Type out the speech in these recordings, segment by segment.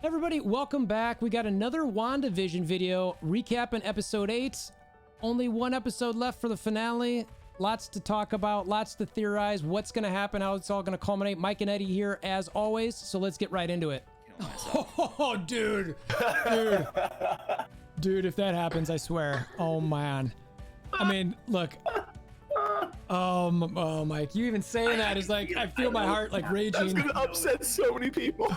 Everybody, welcome back. We got another WandaVision video recapping episode 8. Only one episode left for the finale. Lots to talk about, lots to theorize, what's going to happen, how it's all going to culminate. Mike and Eddie here as always, so let's get right into it. Oh, dude. Dude, if that happens, I swear. Oh, man. I mean, look. Oh, Mike, you even saying that is like, I feel my heart like raging. That's going to upset so many people.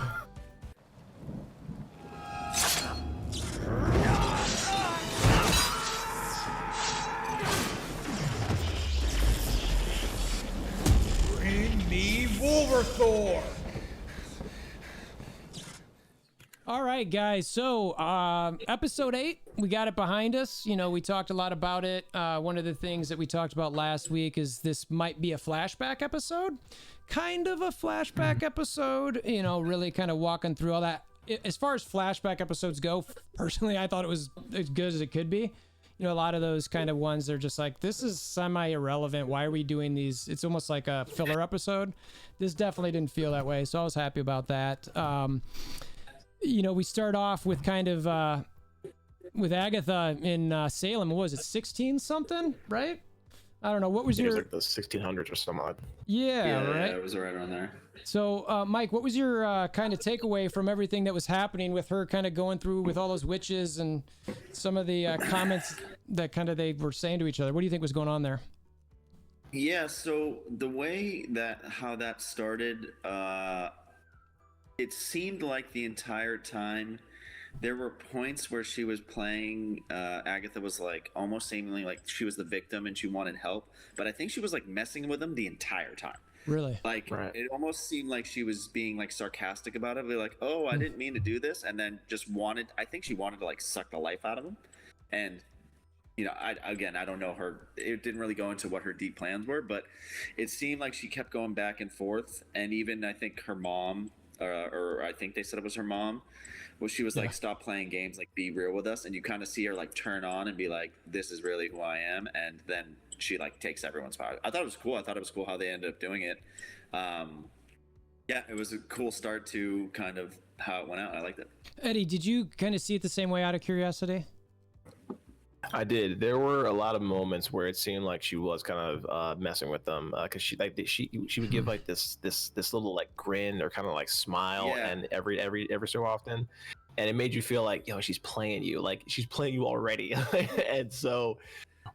Bring me Wolverthor! All right, guys. So, episode 8, we got it behind us. You know, we talked a lot about it. One of the things that we talked about last week is this might be a flashback episode. Kind of a flashback episode, you know, really kind of walking through all that. As far as flashback episodes go, personally, I thought it was as good as it could be. You know, a lot of those kind of ones, they're just like, this is semi-irrelevant. Why are we doing these? It's almost like a filler episode. This definitely didn't feel that way, so I was happy about that. You know, we start off with kind of, with Agatha in Salem. What was it, 16 something, right? I don't know. What was your... It was like the 1600s or some odd. Yeah, right? Yeah, it was right around there. So, Mike, what was your kind of takeaway from everything that was happening with her kind of going through with all those witches and some of the comments that kind of they were saying to each other? What do you think was going on there? Yeah, so the way that how that started, it seemed like the entire time there were points where she was playing, Agatha was like almost seemingly like she was the victim and she wanted help, but I think she was like messing with them the entire time. Really? Like, right. It almost seemed like she was being like sarcastic about it. Like, oh, I didn't mean to do this. And then just wanted, I think she wanted to like suck the life out of him. And, you know, I don't know her, it didn't really go into what her deep plans were, but it seemed like she kept going back and forth. And even I think her mom, or I think they said it was her mom, well, she was like, stop playing games, like be real with us. And you kind of see her like turn on and be like, this is really who I am. And then she like takes everyone's power. I thought it was cool. I thought it was cool how they ended up doing it. Yeah, it was a cool start to kind of how it went out. I liked it. Eddie, did you kind of see it the same way out of curiosity? I did. There were a lot of moments where it seemed like she was kind of messing with them, because she would give like this little like grin or kind of like smile, and every so often, and it made you feel like, yo, she's playing you, like she's playing you already. And so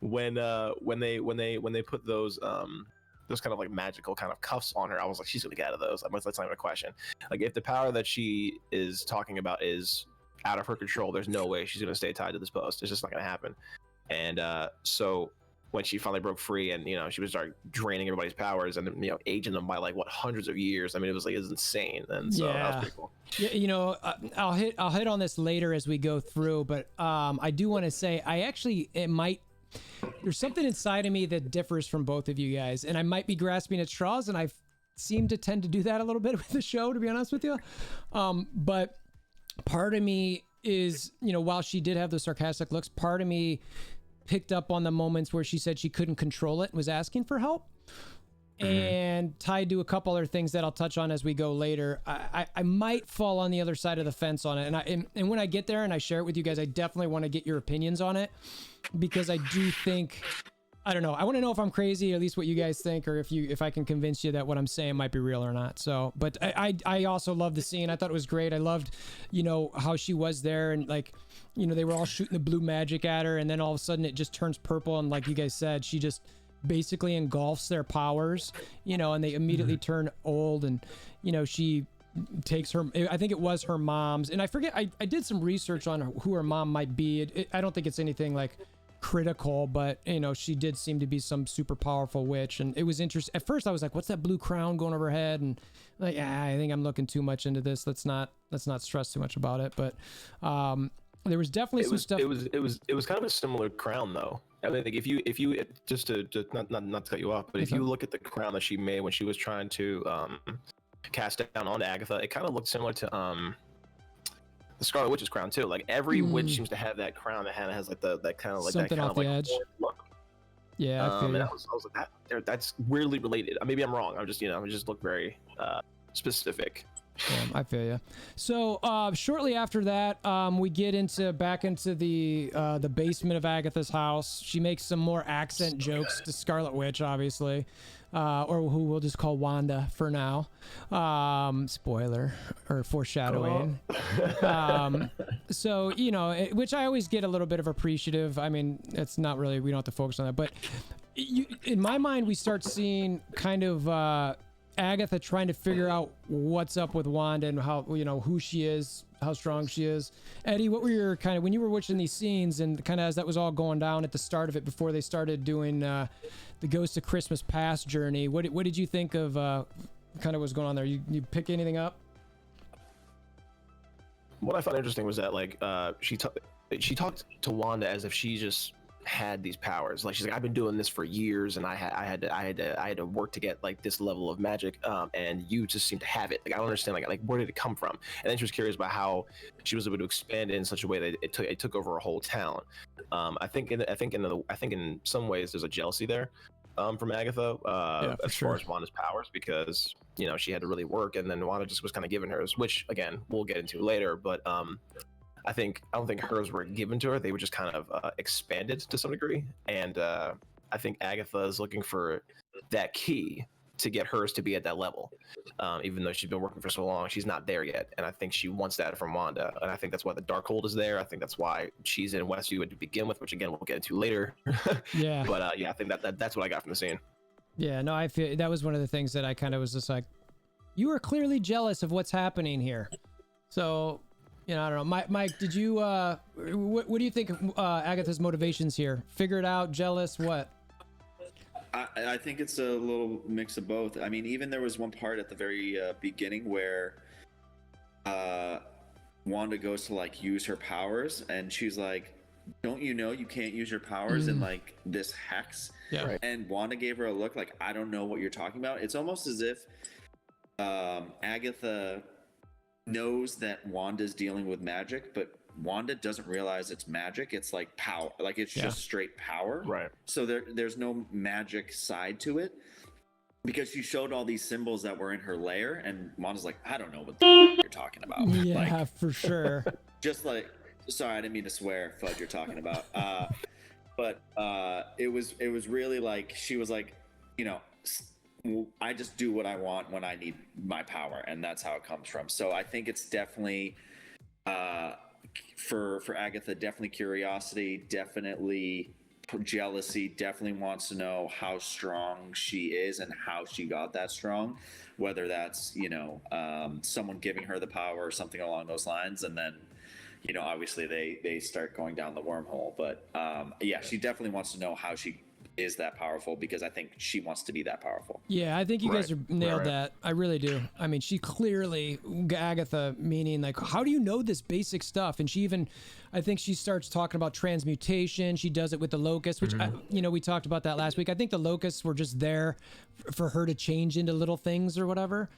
when they put those kind of like magical kind of cuffs on her, I was like, she's gonna get out of those. That's not even a question. Like, if the power that she is talking about is out of her control, there's no way she's going to stay tied to this post. It's just not going to happen. And so when she finally broke free and, you know, she was start draining everybody's powers and, you know, aging them by like what, hundreds of years. I mean, it was insane. And so that was pretty cool. Yeah, you know, I'll hit on this later as we go through, but I do want to say there's something inside of me that differs from both of you guys, and I might be grasping at straws, and I seem to tend to do that a little bit with the show, to be honest with you. But part of me is, you know, while she did have those sarcastic looks, part of me picked up on the moments where she said she couldn't control it and was asking for help. And tied to a couple other things that I'll touch on as we go later, I might fall on the other side of the fence on it. And when I get there and I share it with you guys, I definitely want to get your opinions on it, because I do think, I don't know, I want to know if I'm crazy, or at least what you guys think, or if I can convince you that what I'm saying might be real or not. So, but I also loved the scene. I thought it was great. I loved, you know, how she was there, and like, you know, they were all shooting the blue magic at her, and then all of a sudden it just turns purple, and like you guys said, she just basically engulfs their powers, you know, and they immediately turn old, and, you know, she takes her, I think it was her mom's, and I forget, I did some research on who her mom might be. I don't think it's anything like critical, but, you know, she did seem to be some super powerful witch, and it was interesting. At first I was like, what's that blue crown going over her head? And like, I think I'm looking too much into this. Let's not stress too much about it. But there was definitely some stuff. It was kind of a similar crown, though. I mean, like, if you just to not to cut you off, but if you look at the crown that she made when she was trying to cast down onto Agatha, it kind of looked similar to the Scarlet Witch's crown too. Like, every witch seems to have that crown that has like that kind of like something that kind off of the like edge. Look. Yeah, and I was like, that's weirdly related. Maybe I'm wrong. I'm just, you know, it just looked very specific. Yeah, I feel you. So shortly after that, we get back into the basement of Agatha's house. She makes some more accent jokes to Scarlet Witch, obviously, or who we'll just call Wanda for now. Spoiler or foreshadowing. So which I always get a little bit of appreciative. I mean, it's not really, we don't have to focus on that, but in my mind, we start seeing kind of Agatha trying to figure out what's up with Wanda and how, who she is, how strong she is. Eddie, what were your kind of, when you were watching these scenes and kind of as that was all going down at the start of it before they started doing the Ghost of Christmas Past journey, what did you think of kind of what's going on there? You pick anything up? What I found interesting was that like she talked to Wanda as if she just had these powers. Like she's like, I've been doing this for years, and I had to work to get like this level of magic, and you just seem to have it. Like I don't understand, like where did it come from? And then she was curious about how she was able to expand it in such a way that it took over a whole town. I think in some ways there's a jealousy there from Agatha as far as Wanda's powers, because she had to really work, and then Wanda just was kind of giving hers, which again we'll get into later, but I don't think hers were given to her. They were just kind of expanded to some degree. And I think Agatha is looking for that key to get hers to be at that level. Even though she's been working for so long, she's not there yet. And I think she wants that from Wanda. And I think that's why the Darkhold is there. I think that's why she's in Westview to begin with, which again, we'll get into later. Yeah. But I think that's what I got from the scene. Yeah, no, I feel that was one of the things that I kind of was just like, you are clearly jealous of what's happening here. So... I don't know. Mike, did you, what do you think of Agatha's motivations here? Figure it out, jealous, what? I think it's a little mix of both. I mean, even there was one part at the very beginning where Wanda goes to like use her powers, and she's like, don't you know you can't use your powers in like this hex? Yeah. Right. And Wanda gave her a look like, I don't know what you're talking about. It's almost as if Agatha knows that Wanda's dealing with magic, but Wanda doesn't realize it's magic. It's like power, like it's just straight power. Right. So there's no magic side to it, because she showed all these symbols that were in her lair, and Wanda's like, I don't know what you're talking about. Yeah, like, for sure. Just like, sorry, I didn't mean to swear. Fudge, you're talking about. But it was really like she was like, I just do what I want when I need my power, and that's how it comes from. So I think it's definitely for Agatha, definitely curiosity, definitely jealousy, definitely wants to know how strong she is and how she got that strong, whether that's someone giving her the power or something along those lines, and then obviously they start going down the wormhole. But she definitely wants to know how she is that powerful, because I think she wants to be that powerful. Yeah, I think you guys are nailed that. I really do. I mean, she clearly, Agatha, meaning like, how do you know this basic stuff? And she even, I think she starts talking about transmutation. She does it with the locusts, which we talked about that last week. I think the locusts were just there for her to change into little things or whatever.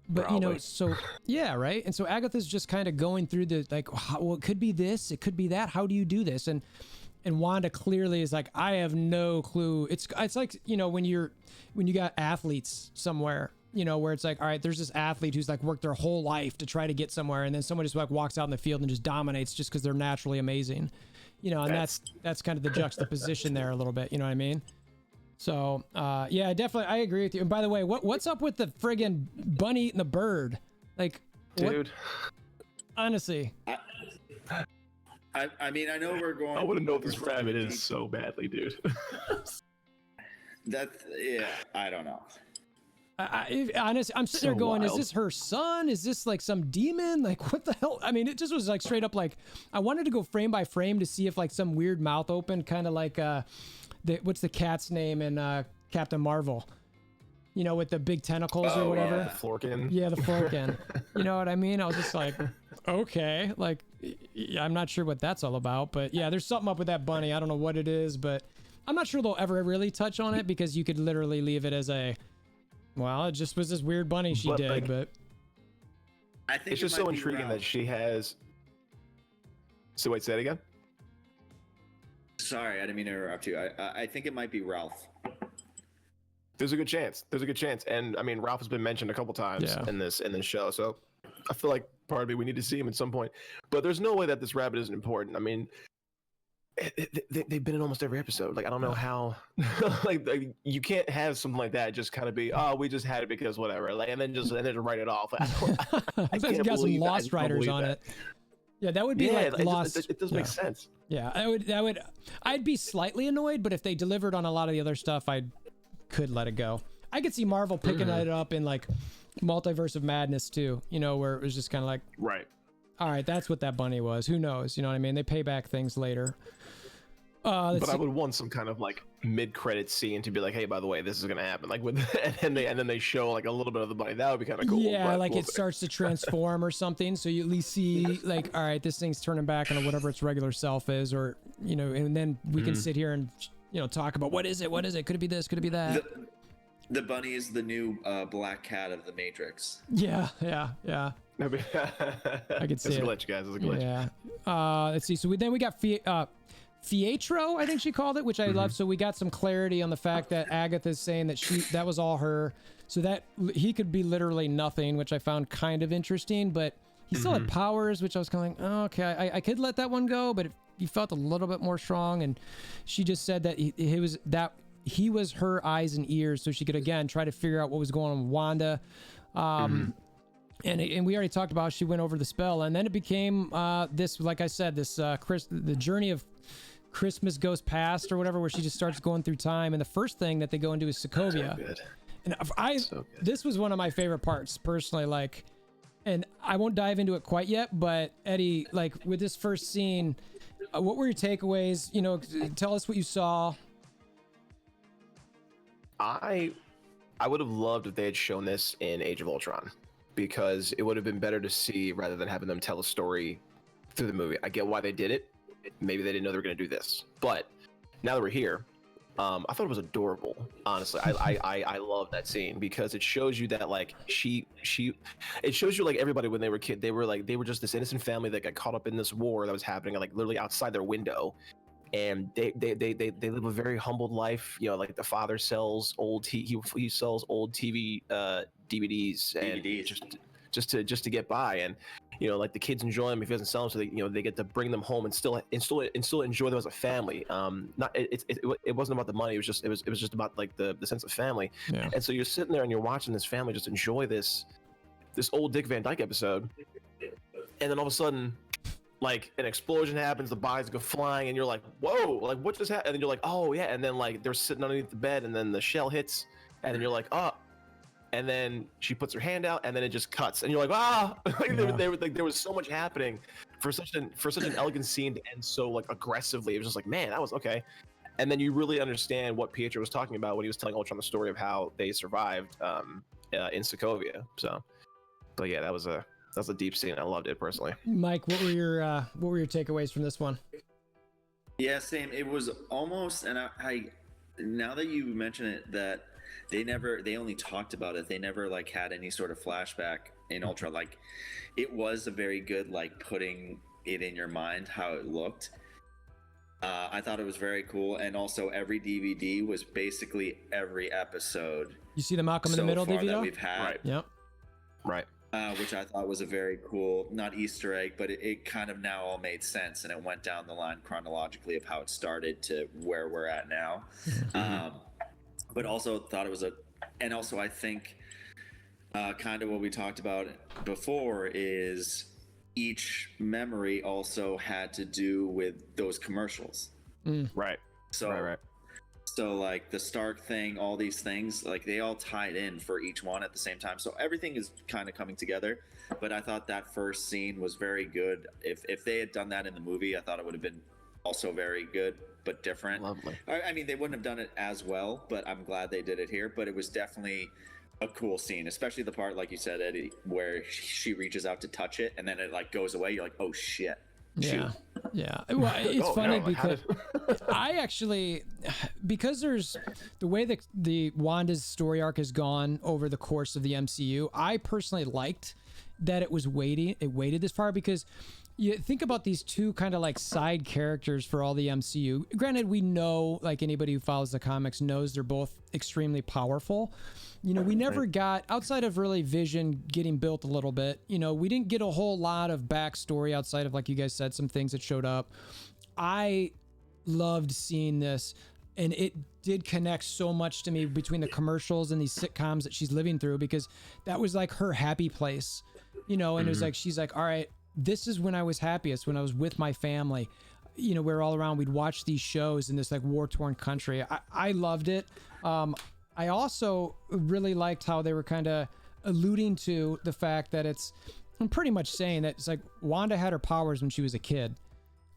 But so yeah, right. And so Agatha's just kind of going through the like, well, it could be this, it could be that. How do you do this? And Wanda clearly is like, I have no clue. It's like, when you got athletes somewhere, where it's like, all right, there's this athlete who's like worked their whole life to try to get somewhere, and then someone just like walks out in the field and just dominates just because they're naturally amazing, and that's kind of the juxtaposition there a little bit. You know what I mean? So yeah, definitely, I agree with you. And by the way, what's up with the friggin' bunny eating the bird? Like, dude, honestly. I mean, I know we're going. I want to know this rabbit is so badly, dude. I don't know. Honestly, I'm sitting there going, wild. Is this her son? Is this like some demon? Like, what the hell? I mean, it just was like straight up like, I wanted to go frame by frame to see if like some weird mouth opened, kind of like what's the cat's name in Captain Marvel? With the big tentacles or whatever. Yeah, the Florkin. Yeah, the Florkin. You know what I mean? I was just like, okay, like, I'm not sure what that's all about, but yeah, there's something up with that bunny. I don't know what it is, but I'm not sure they'll ever really touch on it, because you could literally leave it as it just was this weird bunny she did, like, but I think it's just so intriguing that she has. So wait, say it again. Sorry, I didn't mean to interrupt you. I think it might be Ralph. There's a good chance. And I mean, Ralph has been mentioned a couple times in this show. So I feel like part of me we need to see him at some point, but there's no way that this rabbit isn't important. I mean, they've been in almost every episode. Like I don't know how, like you can't have something like that just kind of be, oh, we just had it because whatever, like and then write it off. I can't got some Lost Riders on it. Yeah, that would be like Lost. It does make sense. Yeah, I'd be slightly annoyed, but if they delivered on a lot of the other stuff, I could let it go. I could see Marvel picking it up in like Multiverse of Madness too, you know, where it was just kind of like, right. All right, that's what that bunny was. Who knows? You know what I mean? They pay back things later. But I would want some kind of like mid-credit scene to be like, hey, by the way, this is gonna happen. Like with, and then they show like a little bit of the bunny. That would be kind of cool. Yeah, like it starts to transform or something. So you at least see like, all right, this thing's turning back into whatever its regular self is, or you know, and then we can sit here and you know talk about what is it? What is it? Could it be this? Could it be that? The bunny is the new black cat of the Matrix. Yeah. I could see it's it. A glitch, guys. It's a glitch. Yeah. Let's see. So then we got Fietro, I think she called it, which I love. So we got some clarity on the fact that Agatha's saying that that was all her. So that he could be literally nothing, which I found kind of interesting. But he still had powers, which I was kind of like, oh, okay, I could let that one go, but he felt a little bit more strong. And she just said that he was her eyes and ears, so she could again try to figure out what was going on with Wanda. And we already talked about how she went over the spell, and then it became this, like I said, this the journey of Christmas Goes Past or whatever, where she just starts going through time. And the first thing that they go into is Sokovia. So good. And this was one of my favorite parts personally. Like, and I won't dive into it quite yet, but Eddie, like with this first scene, what were your takeaways? You know, tell us what you saw. I would have loved if they had shown this in Age of Ultron, because it would have been better to see rather than having them tell a story through the movie. I get why they did it. Maybe they didn't know they were going to do this, but now that we're here, I thought it was adorable. Honestly, I love that scene because it shows you that like it shows you like everybody when they were kids, they were just this innocent family that got caught up in this war that was happening like literally outside their window. And they live a very humbled life. You know, like the father sells he sells old TV DVDs and just to get by, and you know, like the kids enjoy them if he doesn't sell them, so they get to bring them home and still enjoy them as a family. It wasn't about the money. It was just about like the sense of family. Yeah. And so you're sitting there and you're watching this family just enjoy this old Dick Van Dyke episode, and then all of a sudden, like an explosion happens, the bodies go flying, and you're like, whoa, like what just happened? And then you're like, oh yeah, and then like they're sitting underneath the bed, and then the shell hits, and then you're like, oh, and then she puts her hand out, and then it just cuts, and you're like, ah, like there was so much happening for such an elegant scene to end so like aggressively. It was just like, man, that was okay. And then you really understand what Pietro was talking about when he was telling Ultron the story of how they survived in Sokovia. So, but yeah, that was a deep scene. I loved it personally. Mike, what were your takeaways from this one? Yeah, same. It was almost, and I now that you mention it, that they only talked about it. They never like had any sort of flashback in Ultra. Like, it was a very good like putting it in your mind how it looked. I thought it was very cool, and also every DVD was basically every episode. You see the Malcolm in the Middle DVD that we've had. Right. Yep. Right. Which I thought was a very cool, not Easter egg, but it kind of now all made sense, and it went down the line chronologically of how it started to where we're at now. But also thought it was and also I think kind of what we talked about before is each memory also had to do with those commercials. Right. So, right. So like the Stark thing, all these things, like they all tied in for each one at the same time. So everything is kind of coming together. But I thought that first scene was very good. If they had done that in the movie, I thought it would have been also very good, but different. Lovely. I mean, they wouldn't have done it as well, but I'm glad they did it here. But it was definitely a cool scene, especially the part, like you said, Eddie, where she reaches out to touch it and then it like goes away. You're like, oh shit. Yeah. Well, it's funny because I actually, because there's the way that the Wanda's story arc has gone over the course of the MCU, I personally liked that it waited this far, because you think about these two kind of like side characters for all the MCU. Granted, we know, like anybody who follows the comics knows, they're both extremely powerful. You know, we never got, outside of really Vision getting built a little bit, you know, we didn't get a whole lot of backstory outside of, like you guys said, some things that showed up. I loved seeing this, and it did connect so much to me between the commercials and these sitcoms that she's living through, because that was like her happy place, you know, and it was like, she's like, all right, this is when I was happiest, when I was with my family. You know, we were all around, we'd watch these shows in this like war-torn country. I loved it. I also really liked how they were kind of alluding to the fact that I'm pretty much saying that it's like Wanda had her powers when she was a kid,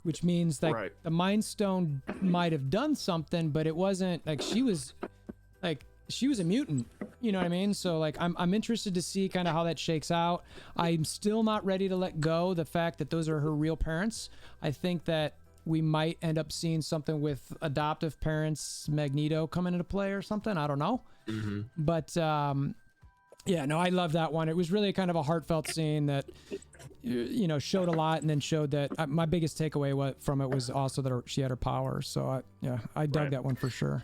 which means like the Mind Stone might have done something, but it wasn't like she was a mutant, you know what I mean? So like I'm interested to see kind of how that shakes out. I'm still not ready to let go the fact that those are her real parents. I think that we might end up seeing something with adoptive parents, Magneto, coming into play or something. I don't know. But yeah, no, I love that one. It was really kind of a heartfelt scene that, you know, showed a lot, and then showed that my biggest takeaway from it was also that she had her power. So I dug that one for sure.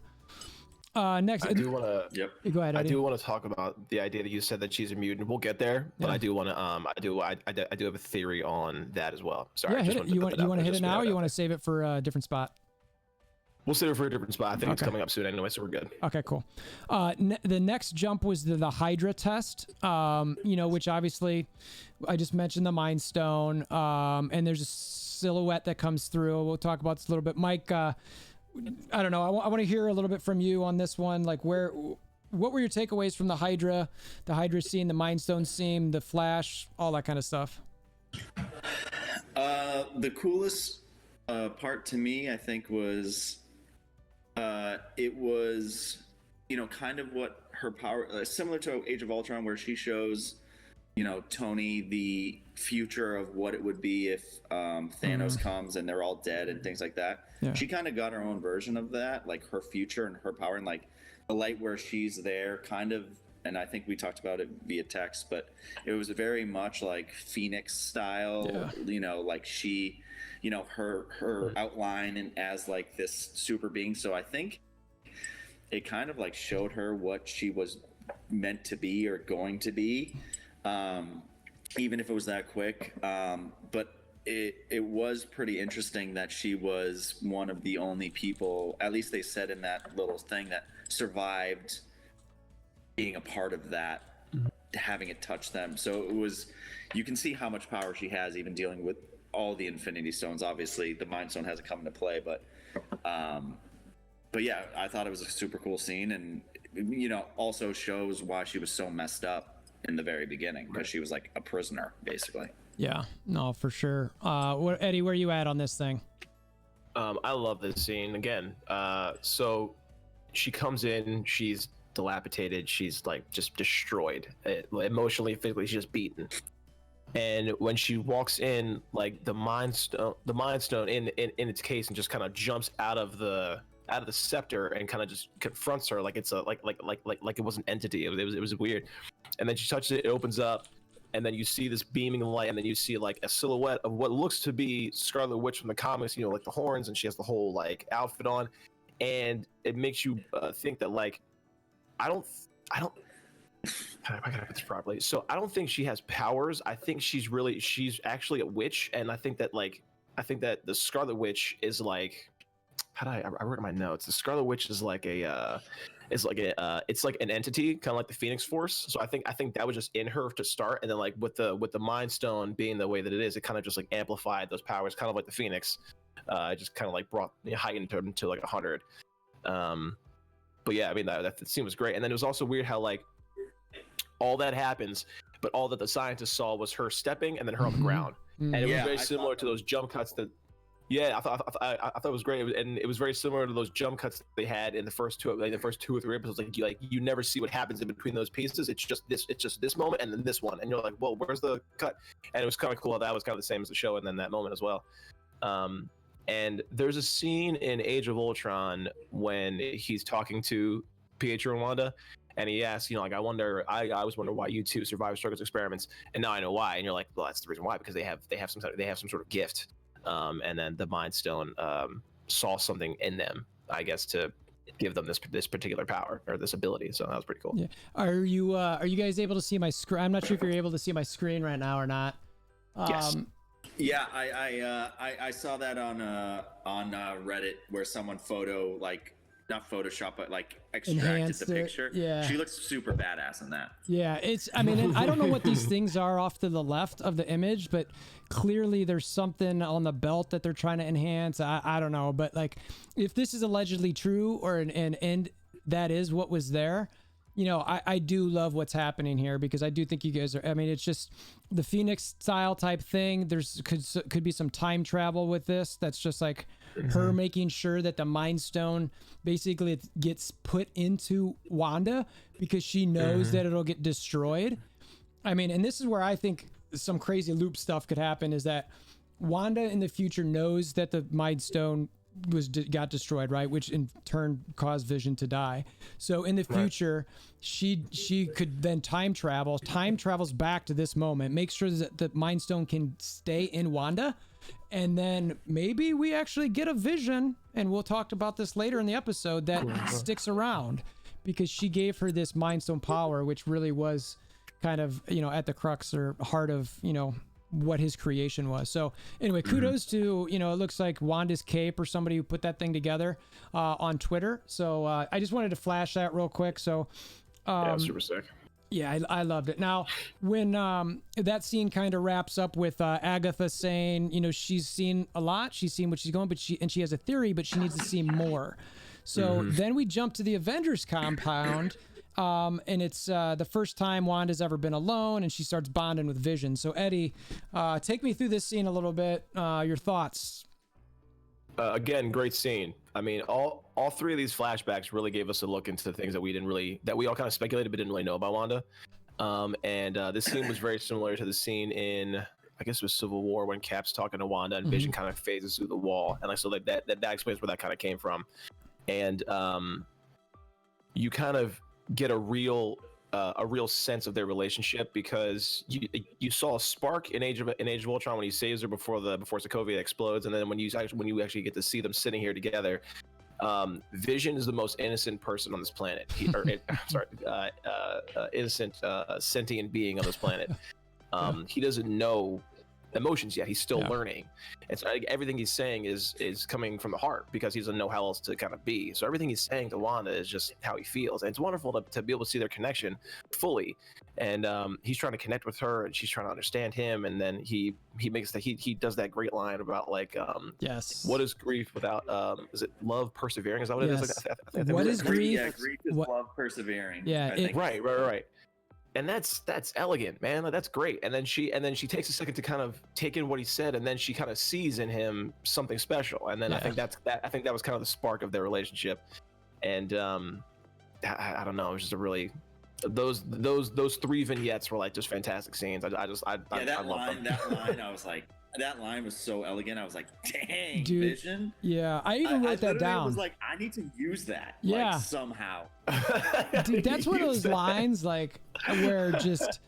Next, I do want to. Go ahead, Eddie. I do want to talk about the idea that you said that she's a mutant. We'll get there, but I do want to. I do have a theory on that as well. Sorry, yeah, hit it. You want to hit it now, or you want to save it for a different spot? We'll save it for a different spot. I think it's coming up soon anyway, so we're good. Okay, cool. The next jump was the Hydra test. You know, which obviously, I just mentioned the Mind Stone. And there's a silhouette that comes through. We'll talk about this a little bit, Mike. I don't know. I want to hear a little bit from you on this one. Like, what were your takeaways from the Hydra scene, the Mind Stone scene, the Flash, all that kind of stuff? The coolest part to me, I think, was it was, you know, kind of what her power, similar to Age of Ultron, where she shows, you know, Tony the future of what it would be if Thanos comes and they're all dead and things like that. Yeah. She kind of got her own version of that, like her future and her power, and like the light where she's there, kind of. And I think we talked about it via text, but it was very much like Phoenix style, you know, like she, you know, her outline and as like this super being. So I think it kind of like showed her what she was meant to be or going to be. Even if it was that quick, but it was pretty interesting that she was one of the only people, at least they said in that little thing, that survived being a part of that, having it touch them. So it was, you can see how much power she has, even dealing with all the Infinity Stones. Obviously the Mind Stone hasn't come into play, but yeah, I thought it was a super cool scene, and you know, also shows why she was so messed up in the very beginning, because she was like a prisoner basically. Yeah, no, for sure. Eddie, where are you at on this thing? I love this scene again. So she comes in, she's dilapidated, she's like just destroyed, emotionally, physically, she's just beaten. And when she walks in, like the Mind Stone in its case, and just kind of jumps out of the scepter and kind of just confronts her like it's a like it was an entity. It was weird. And then she touches it, it opens up, and then you see this beaming light, and then you see like a silhouette of what looks to be Scarlet Witch from the comics, you know, like the horns, and she has the whole like outfit on, and it makes you think that like I don't how can I put this properly? So I don't think she has powers. I think she's actually a witch, and I think that the Scarlet Witch is like, I wrote in my notes, the Scarlet Witch is like it's like an entity, kind of like the Phoenix Force. So I think that was just in her to start, and then like with the Mind Stone being the way that it is, it kind of just like amplified those powers, kind of like the Phoenix. It just kind of like brought heightened them to like 100. But yeah, I mean that scene was great, and then it was also weird how like all that happens, but all that the scientists saw was her stepping and then her on the ground, and it was very similar to those jump cuts that. Yeah, I thought it was great, and it was very similar to those jump cuts they had in the first two or three episodes. Like you never see what happens in between those pieces. It's just this moment and then this one, and you're like, well, where's the cut? And it was kind of cool. That was kind of the same as the show, and then that moment as well. And there's a scene in Age of Ultron when he's talking to Pietro and Wanda, And he asked, you know, like, I always wonder why you two survive struggles experiments, and now I know why. And you're like, well, that's the reason why, because they have some sort of gift, and then the Mind Stone saw something in them, I guess, to give them this particular power or this ability. So that was pretty cool. Yeah. Are you guys able to see my screen? I'm not sure if you're able to see my screen right now or not. Yes. Yeah, I saw that on Reddit where someone not Photoshop, but like extracted Enhanced the it. picture. Yeah. She looks super badass in that. Yeah, I mean, I don't know what these things are off to the left of the image, but clearly there's something on the belt that they're trying to enhance. I don't know, but like, if this is allegedly true and that is what was there, you know, I do love what's happening here, because I do think you guys are, I mean, it's just the Phoenix style type thing. Could be some time travel with this. That's just like her making sure that the Mind Stone basically gets put into Wanda, because she knows that it'll get destroyed. I mean, and this is where I think some crazy loop stuff could happen, is that Wanda in the future knows that the Mind Stone got destroyed, right, which in turn caused Vision to die. So in the future, she could then time travels back to this moment, make sure that the Mind Stone can stay in Wanda, and then maybe we actually get a Vision, and we'll talk about this later in the episode, that sticks around, because she gave her this Mind Stone power, which really was kind of, you know, at the crux or heart of, you know, what his creation was. So anyway, kudos to, you know, it looks like Wanda's cape or somebody who put that thing together on Twitter. So I just wanted to flash that real quick. So yeah, super sick. Yeah, I loved it. Now, when that scene kind of wraps up with Agatha saying, you know, she's seen a lot, she's seen what she's going, but she has a theory, but she needs to see more. So then we jump to the Avengers compound. And it's the first time Wanda's ever been alone, and she starts bonding with Vision. So Eddie, take me through this scene a little bit. Your thoughts? Again, great scene. I mean, all three of these flashbacks really gave us a look into the things that we all kind of speculated but didn't really know about Wanda. And this scene was very similar to the scene in, I guess it was Civil War, when Cap's talking to Wanda and Vision kind of phases through the wall, and like, so like that explains where that kind of came from. And you kind of get a real sense of their relationship, because you saw a spark in Age of Ultron when he saves her before Sokovia explodes, and then when you actually get to see them sitting here together, Vision is the most innocent person on this planet. Innocent sentient being on this planet. He doesn't know emotions yet. He's still learning, and so everything he's saying is coming from the heart, because he doesn't know how else to kind of be. So everything he's saying to Wanda is just how he feels, and it's wonderful to be able to see their connection fully. And he's trying to connect with her, and she's trying to understand him. And then he does that great line about like, yes, what is grief without is it love persevering? Is that what it is? Like, what is grief? Yeah, grief is love persevering. Yeah, right. And that's elegant, man. Like, that's great. And then she takes a second to kind of take in what he said, and then she kind of sees in him something special. And then I think that was kind of the spark of their relationship. And I don't know, it was just a really, those three vignettes were like just fantastic scenes. I love them. That line, I was like, that line was so elegant. I was like, dang, dude, Vision. Yeah, I even wrote that down. I was like, I need to use that. Yeah. Like, somehow. Dude, that's one of those lines like where just,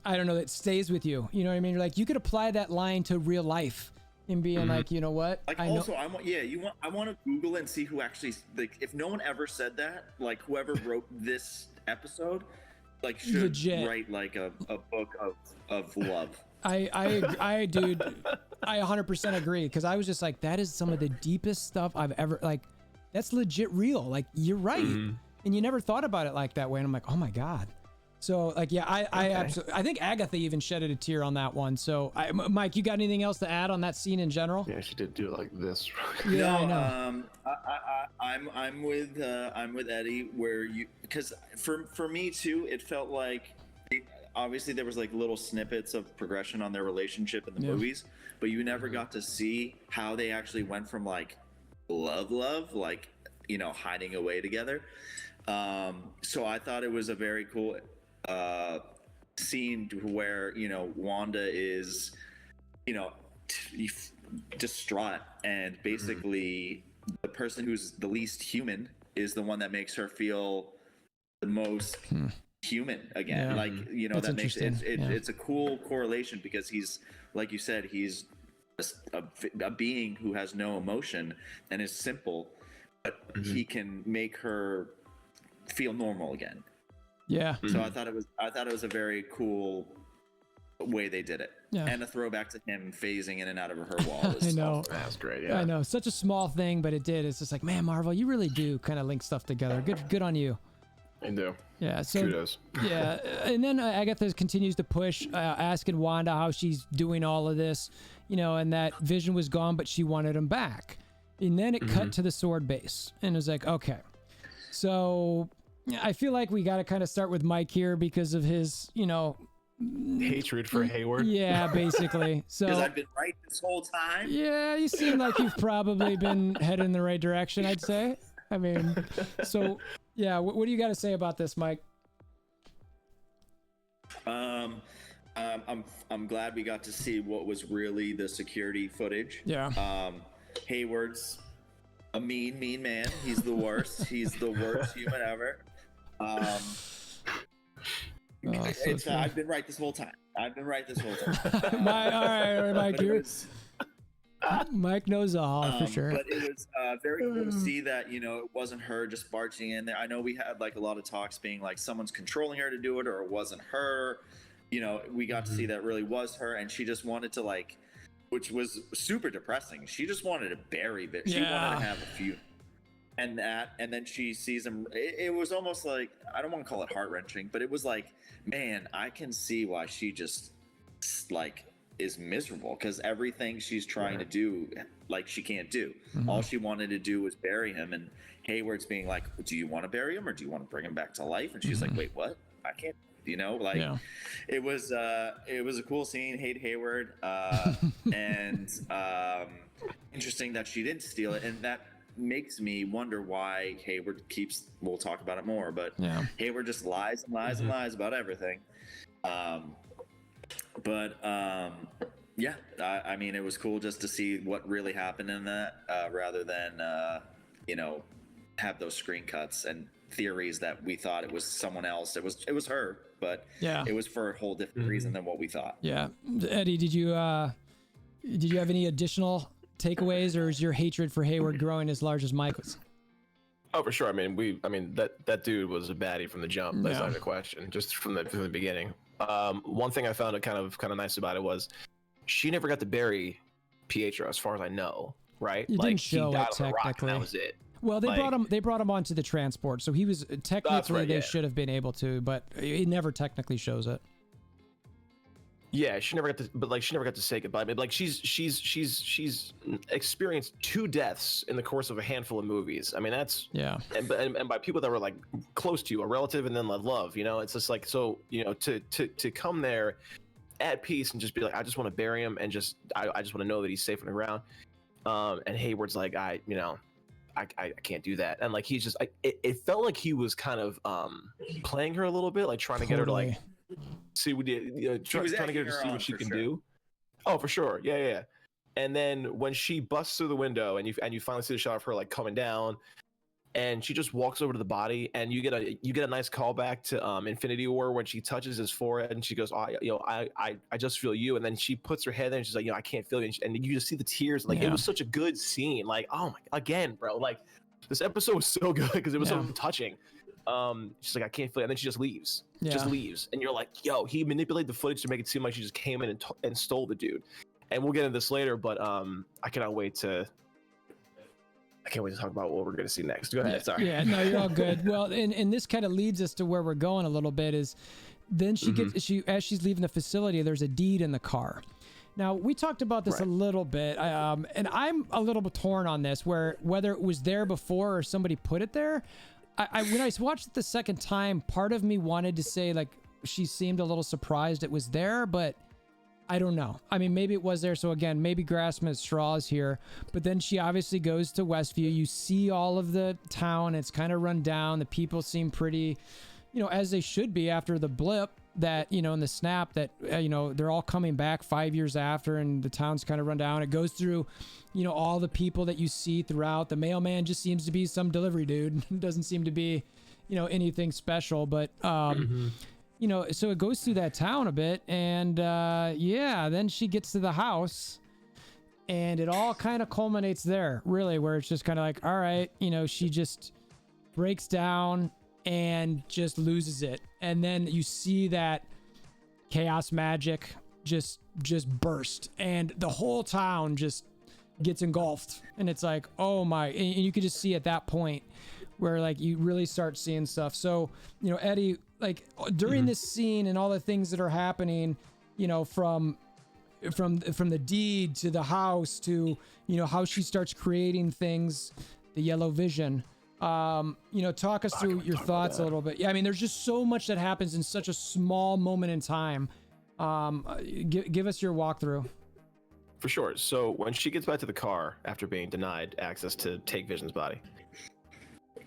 I don't know, it stays with you. You know what I mean? You're like, you could apply that line to real life and being like, you know what? Like, I want to Google and see who actually, like, if no one ever said that, like whoever wrote this episode, like, should legit write like a book of love. Dude, I 100% agree, because I was just like, that is some of the deepest stuff I've ever, like, that's legit real. Like, you're right. And you never thought about it like that way. And I'm like, oh my God. So like, yeah, I absolutely, I think Agatha even shedded a tear on that one. So Mike, you got anything else to add on that scene in general? Yeah, she did do it like this. Yeah, no, I know. I'm with Eddie, where because for me too, it felt like, obviously there was like little snippets of progression on their relationship in the movies, but you never got to see how they actually went from like love, like, you know, hiding away together. So I thought it was a very cool scene where, you know, Wanda is, you know, distraught, and basically the person who's the least human is the one that makes her feel the most human again. Yeah. Like, you know, That's that makes interesting. it's a cool correlation because he's, like you said, he's a being who has no emotion and is simple, but he can make her feel normal again. Yeah. So I thought it was a very cool way they did it. Yeah. And a throwback to him phasing in and out of her wall. I know. That's great. Yeah. I know. Such a small thing, but it did. It's just like, man, Marvel, you really do kind of link stuff together. Good on you. I do. Yeah. So Kudos. yeah, and then Agatha continues to push, asking Wanda how she's doing all of this, you know, and that Vision was gone, but she wanted him back. And then it cut to the S.W.O.R.D base, and it was like, okay, so I feel like we got to kind of start with Mike here because of his, you know, Hatred for Hayward. yeah, basically. So Because I've been right this whole time. yeah, you seem like you've probably been headed in the right direction, I'd say. I mean, so yeah, what do you got to say about this, Mike? I'm glad we got to see what was really the security footage. Yeah. Hayward's a mean man. He's the worst. He's the worst human ever. I've been right this whole time. All right, Mike, Mike knows all for sure. But it was very cool to see that, you know, it wasn't her just barging in there. I know we had like a lot of talks being like someone's controlling her to do it or it wasn't her. You know, we got to see that really was her, and she just wanted to, like, which was super depressing. She just wanted to bury it. She wanted to have a few. And then she sees him. It was almost like, I don't want to call it heart-wrenching, but it was like, man, I can see why she just, like, is miserable, because everything she's trying to do, like, she can't do. All she wanted to do was bury him, and Hayward's being like, do you want to bury him or do you want to bring him back to life? And she's like, wait, what? I can't. You know, like it was a cool scene. Hate Hayward, and interesting that she didn't steal it, and that makes me wonder why Hayward keeps. We'll talk about it more, but Hayward just lies and lies and lies about everything. I mean, it was cool just to see what really happened in that, rather than you know, have those screen cuts and theories that we thought it was someone else. It was her, but it was for a whole different reason than what we thought. Yeah. Eddie, did you have any additional takeaways, or is your hatred for Hayward growing as large as Michael's? Oh, for sure. I mean that dude was a baddie from the jump. That's not a question. Just from the beginning. One thing I found kind of nice about it was she never got to bury Pietro, as far as I know. Right? You didn't show he died it on the rock, technically. and that was it. Well, they brought him onto the transport, so he was technically they should have been able to, but it never technically shows it. Yeah, she never got to, but like she never got to say goodbye. But like she's experienced 2 deaths in the course of a handful of movies. I mean, that's and by people that were like close to you, a relative, and then love. You know, it's just like, so, you know, to come there at peace and just be like, I just want to bury him, and just I just want to know that he's safe on the ground. And Hayward's like, I can't do that. And like, he's just, it felt like he was kind of playing her a little bit, like trying to get her to like see what trying to get her to see what she can do. Oh, for sure. Yeah. And then when she busts through the window and you finally see the shot of her like coming down, and she just walks over to the body, and you get a nice callback to Infinity War when she touches his forehead and she goes, I just feel you, and then she puts her head there and she's like, I can't feel you, and you just see the tears. Like, it was such a good scene. Like, oh my, again, bro, like this episode was so good because it was so touching. She's like, I can't feel it, and then she just leaves. And you're like, yo, he manipulated the footage to make it seem like she just came in and stole the dude. And we'll get into this later, but I can't wait to talk about what we're going to see next. Go ahead. Sorry. Yeah, no, you're all good. Well, and this kind of leads us to where we're going a little bit, is then she gets, as she's leaving the facility, there's a deed in the car. Now, we talked about this a little bit, and I'm a little bit torn on this, whether it was there before or somebody put it there. When I watched it the second time, part of me wanted to say, like, she seemed a little surprised it was there, but I don't know. I mean, maybe it was there. So again, maybe grasping at straws here, but then she obviously goes to Westview. You see all of the town. It's kind of run down. The people seem pretty, you know, as they should be after the blip that, you know, in the snap that, you know, they're all coming back 5 years after, and the town's kind of run down. It goes through, you know, all the people that you see throughout. The mailman just seems to be some delivery dude. Doesn't seem to be anything special, but so it goes through that town a bit, and then she gets to the house, and it all kind of culminates there, really, where it's just kind of like, all right, she just breaks down and just loses it, and then you see that chaos magic just burst, and the whole town just gets engulfed, and it's like, oh my, and you could just see at that point where like you really start seeing stuff. So Eddie, like during this scene and all the things that are happening, from the deed to the house to how she starts creating things, the yellow vision, talk us through your thoughts a little bit. Yeah, I mean, there's just so much that happens in such a small moment in time. Give us your walkthrough. For sure. So when she gets back to the car after being denied access to take Vision's body,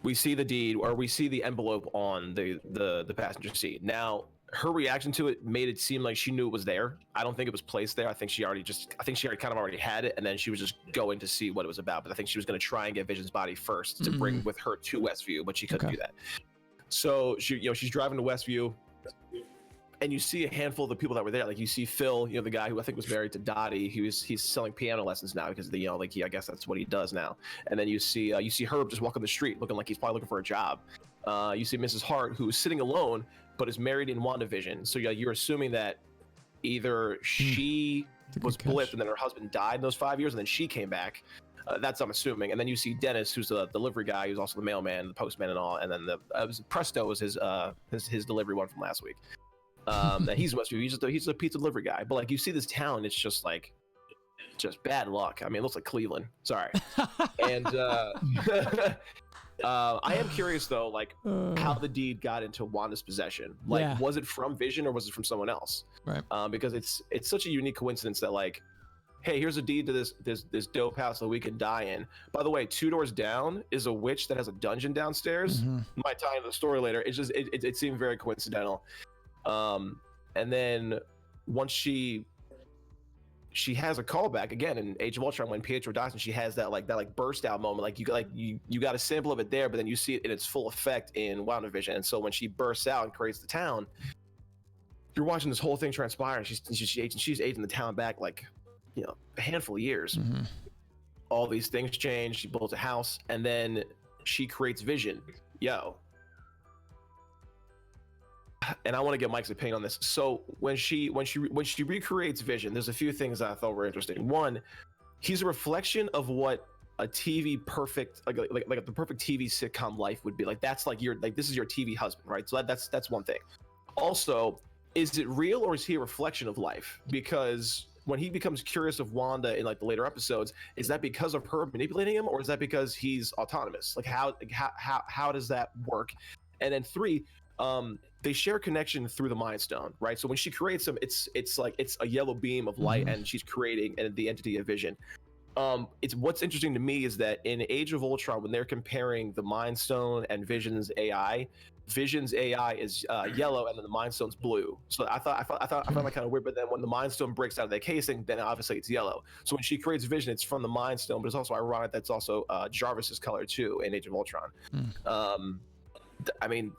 we see the deed, or we see the envelope on the passenger seat. Now, her reaction to it made it seem like she knew it was there. I don't think it was placed there. I think she already kind of already had it, and then she was just going to see what it was about. But I think she was going to try and get Vision's body first to bring with her to Westview, but she couldn't do that. So she's driving to Westview, and you see a handful of the people that were there. Like you see Phil, the guy who I think was married to Dottie. He's selling piano lessons now because I guess that's what he does now. And then you see Herb just walking the street looking like he's probably looking for a job. You see Mrs. Hart, who is sitting alone but is married in WandaVision. So you're assuming that either she was blipped and then her husband died in those 5 years, and then she came back. That's I'm assuming. And then you see Dennis, who's the delivery guy, who's also the mailman, the postman, and all. And then Presto was his delivery one from last week. He's Westview. He's a pizza delivery guy. But like you see this town, it's just like bad luck. I mean, it looks like Cleveland. Sorry. And I am curious though, like how the deed got into Wanda's possession. Like, was it from Vision or was it from someone else? Right. Because it's such a unique coincidence that like, hey, here's a deed to this dope house that we can die in. By the way, 2 doors down is a witch that has a dungeon downstairs. Might tie into the story later. It seemed very coincidental. And then once she has a callback again in Age of Ultron when Pietro dies, and she has that burst out moment. Like you got a sample of it there, but then you see it in its full effect in WandaVision. And so when she bursts out and creates the town, you're watching this whole thing transpire, and she's aging the town back like a handful of years. All these things change. She builds a house, and then she creates Vision. And I want to get Mike's opinion on this. So when she recreates Vision, there's a few things that I thought were interesting. One, he's a reflection of what a TV perfect like the perfect TV sitcom life would be. Like that's like this is your TV husband, right? So that's one thing. Also, is it real or is he a reflection of life? Because when he becomes curious of Wanda in like the later episodes, is that because of her manipulating him, or is that because he's autonomous? Like how does that work? And then 3, they share a connection through the Mind Stone, right? So when she creates them, it's like it's a yellow beam of light, and she's creating the entity of Vision. It's what's interesting to me is that in Age of Ultron, when they're comparing the Mind Stone and Vision's AI is yellow, and then the Mind Stone's blue. So I found that kind of weird. But then when the Mind Stone breaks out of the casing, then obviously it's yellow. So when she creates Vision, it's from the Mind Stone, but it's also ironic that's also Jarvis's color too in Age of Ultron. I mean,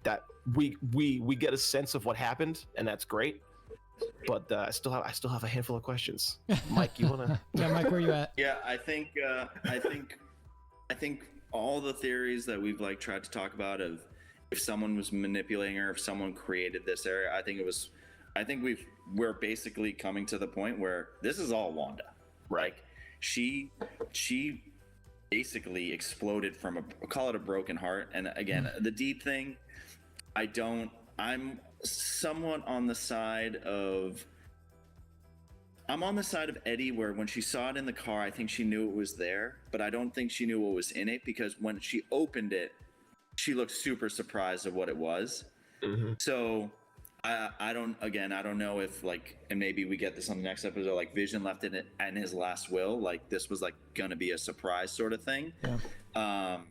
that we get a sense of what happened, and that's great. But I still have a handful of questions. Mike, you wanna? Yeah, Mike, where you at? Yeah, I think all the theories that we've like tried to talk about of if someone was manipulating her, if someone created this area, I think we're basically coming to the point where this is all Wanda, right? She basically exploded from call it a broken heart. And again, the deed thing, I'm somewhat on the side of Eddie, where when she saw it in the car, I think she knew it was there, but I don't think she knew what was in it, because when she opened it, she looked super surprised of what it was. So I don't know if like, and maybe we get this on the next episode, like Vision left it in his last will, like this was like gonna be a surprise sort of thing. But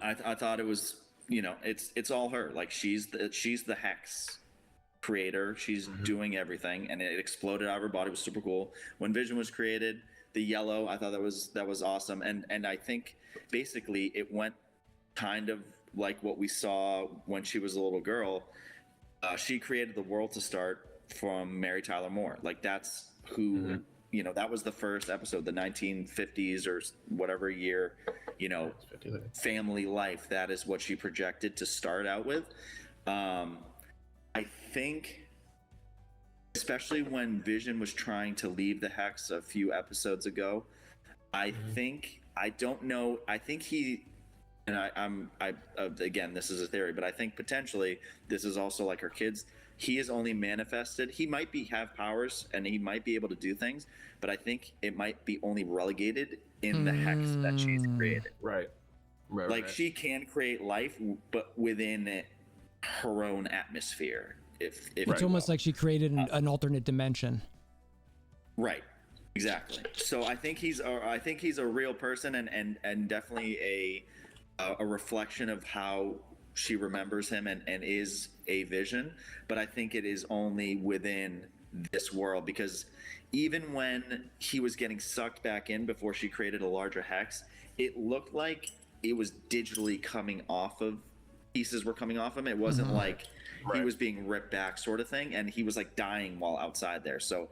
I thought it was, it's all her. Like she's the hex creator. She's doing everything, and it exploded out of her body. It was super cool. When Vision was created, the yellow, I thought that was awesome. And I think basically it went kind of like what we saw when she was a little girl. She created the world to start from Mary Tyler Moore. Like that's who, you know, that was the first episode, the 1950s or whatever year, you know, family life. That is what she projected to start out with. I think, especially when Vision was trying to leave the Hex a few episodes ago, I think, I don't know, I think he, and I again, this is a theory, but I think potentially this is also like her kids. He is only manifested. He might have powers and he might be able to do things, but I think it might be only relegated in the Hex that she's created. Right. Like she can create life, but within her own atmosphere. If it's almost like she created an alternate dimension. Right. Exactly. So I think he's a real person and definitely a reflection of how she remembers him and is a Vision. But I think it is only within this world, because even when he was getting sucked back in before she created a larger Hex, it looked like it was digitally coming off of, pieces were coming off him. It wasn't like he was being ripped back sort of thing, and he was like dying while outside there. So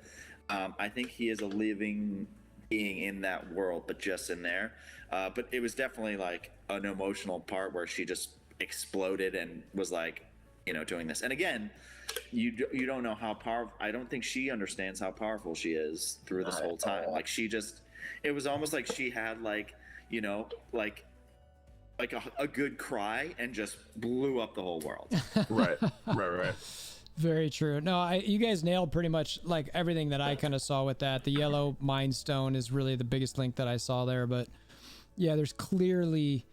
I think he is a living being in that world, but just in there. But it was definitely like an emotional part where she just exploded and was like, you know, doing this. And again, you don't know how powerful. I don't think she understands how powerful she is through this whole time. Like she just, it was almost like she had like, you know, like a good cry and just blew up the whole world. Right. Very true. No, you guys nailed pretty much like everything that I kind of saw with that. The yellow mind stone is really the biggest link that I saw there, but yeah, there's clearly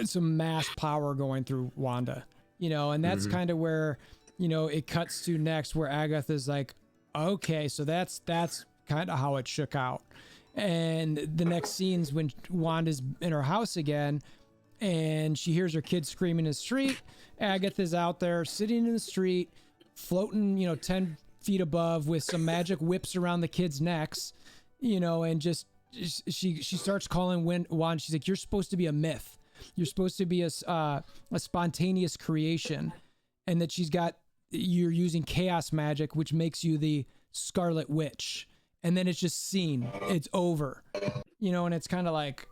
some mass power going through Wanda, you know, and that's kind of where, you know, it cuts to next where Agatha's like, okay, so that's kind of how it shook out. And the next scene's when Wanda's in her house again and she hears her kids screaming in the street. Agatha's out there sitting in the street, floating, you know, 10 feet above with some magic whips around the kids' necks, you know, and just she starts calling Wanda. She's like, you're supposed to be a myth. You're supposed to be a spontaneous creation. And that you're using chaos magic, which makes you the Scarlet Witch. And then it's just scene. It's over, you know, and it's kind of like,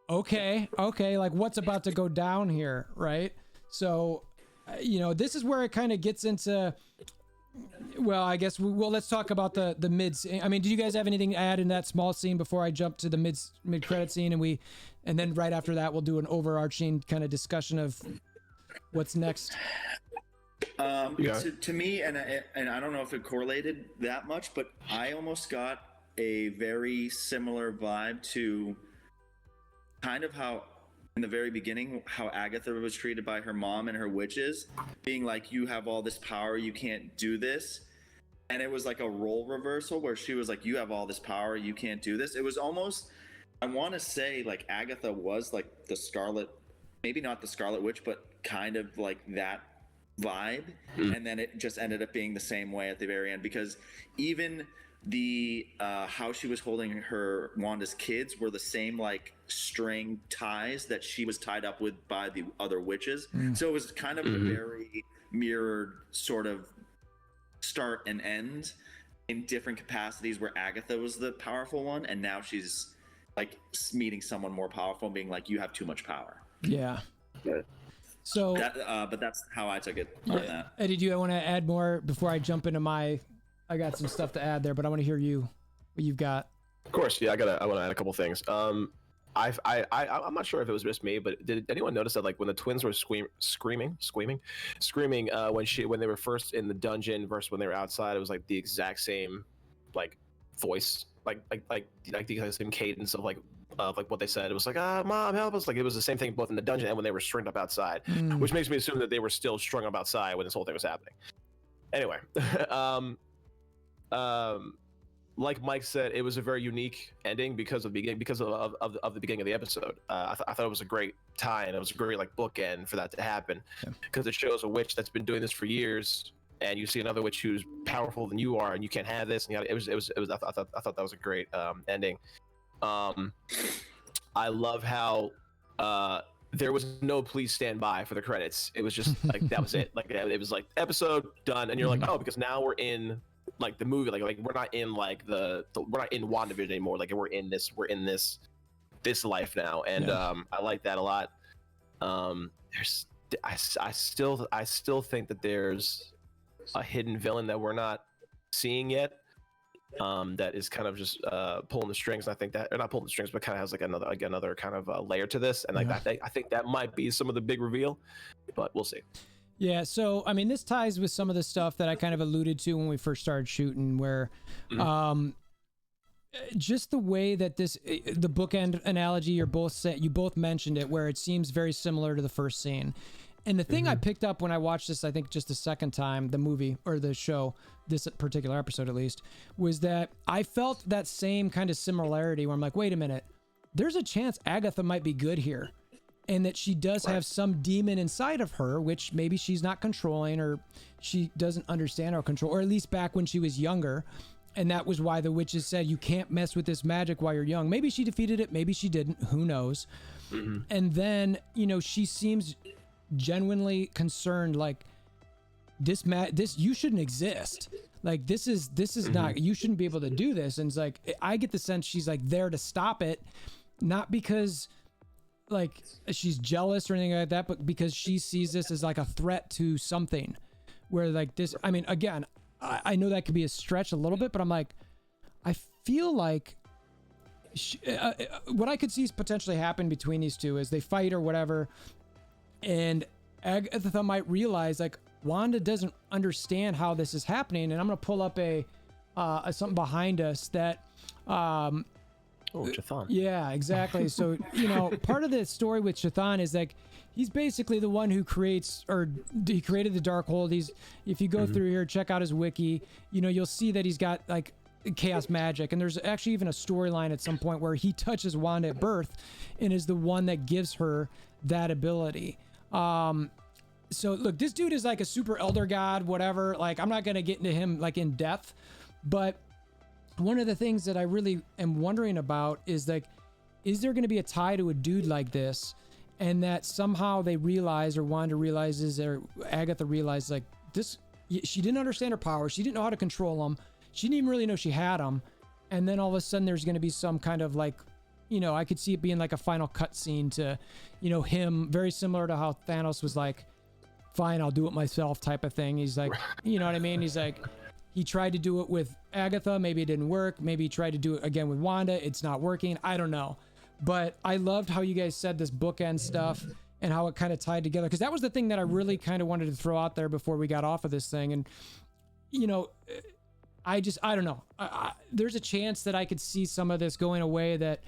okay, like what's about to go down here, right? So, you know, this is where it kind of gets into, well, I guess, let's talk about the mids. I mean, do you guys have anything to add in that small scene before I jump to the mid-credit scene? And then right after that, we'll do an overarching kind of discussion of what's next. To me, and I don't know if it correlated that much, but I almost got a very similar vibe to kind of how in the very beginning, how Agatha was treated by her mom and her witches, being like, you have all this power, you can't do this. And it was like a role reversal where she was like, you have all this power, you can't do this. It was almost, I want to say like Agatha was like the Scarlet, maybe not the Scarlet Witch, but kind of like that vibe. And then it just ended up being the same way at the very end, because even the how she was holding her Wanda's kids were the same like string ties that she was tied up with by the other witches. So it was kind of a very mirrored sort of start and end in different capacities, where Agatha was the powerful one and now she's like meeting someone more powerful and being like, you have too much power. Yeah. So but that's how I took it on that. Eddie, do you want to add more before I jump into I got some stuff to add there, but I want to hear what you've got. Of course, yeah. I want to add a couple things. I'm not sure if it was just me, but did anyone notice that like when the twins were screaming when they were first in the dungeon versus when they were outside, it was like the exact same like voice, like the same cadence of like what they said. It was like, mom, help us. Like it was the same thing both in the dungeon and when they were strung up outside, which makes me assume that they were still strung up outside when this whole thing was happening. Anyway, like Mike said, it was a very unique ending because of the beginning, of the beginning of the episode. I thought it was a great tie, and it was a great like bookend for that to happen, because it shows a witch that's been doing this for years, and you see another witch who's powerful than you are, and you can't have this. And it was. I thought that was a great ending. I love how there was no please stand by for the credits. It was just like that was it. Like it was like episode done, and you're like, oh, because now we're in like the movie. Like we're not in like we're not in WandaVision anymore. Like we're in this life now, and I like that a lot. I still think that there's a hidden villain that we're not seeing yet. That is kind of just pulling the strings. And I think that, or not pulling the strings, but kind of has like another kind of layer to this. And like I think that might be some of the big reveal, but we'll see. Yeah. So I mean, this ties with some of the stuff that I kind of alluded to when we first started shooting, where just the way that the bookend analogy you both mentioned it, where it seems very similar to the first scene. And the thing I picked up when I watched this, I think just the second time, the movie or the show, this particular episode at least, was that I felt that same kind of similarity where I'm like, wait a minute, there's a chance Agatha might be good here. And that she does have some demon inside of her, which maybe she's not controlling, or she doesn't understand or control, or at least back when she was younger. And that was why the witches said, you can't mess with this magic while you're young. Maybe she defeated it, maybe she didn't, who knows? And then, you know, she seems genuinely concerned, like this you shouldn't exist, like this is not, you shouldn't be able to do this. And it's like I get the sense she's like there to stop it, not because like she's jealous or anything like that, but because she sees this as like a threat to something, where like this, I mean, again, I know that could be a stretch a little bit, but I'm like, I feel like what I could see is potentially happen between these two is they fight or whatever. And Agatha might realize like Wanda doesn't understand how this is happening. And I'm going to pull up a something behind us that, Chthon. Yeah, exactly. So, you know, part of the story with Chthon is like, he's basically the one who created the Darkhold. If you go through here, check out his wiki, you know, you'll see that he's got like chaos magic. And there's actually even a storyline at some point where he touches Wanda at birth and is the one that gives her that ability. So look, this dude is like a super elder god, whatever. Like, I'm not going to get into him like in depth, but one of the things that I really am wondering about is like, is there going to be a tie to a dude like this, and that somehow they realize, or Wanda realizes, or Agatha realizes, like this, she didn't understand her power. She didn't know how to control them. She didn't even really know she had them. And then all of a sudden there's going to be some kind of like, you know, I could see it being like a final cut scene to, you know, him, very similar to how Thanos was like, fine, I'll do it myself type of thing. He's like, you know what I mean? He's like, he tried to do it with Agatha. Maybe it didn't work. Maybe he tried to do it again with Wanda. It's not working. I don't know. But I loved how you guys said this bookend stuff and how it kind of tied together. Because that was the thing that I really kind of wanted to throw out there before we got off of this thing. And, you know, I don't know. There's a chance that I could see some of this going away that,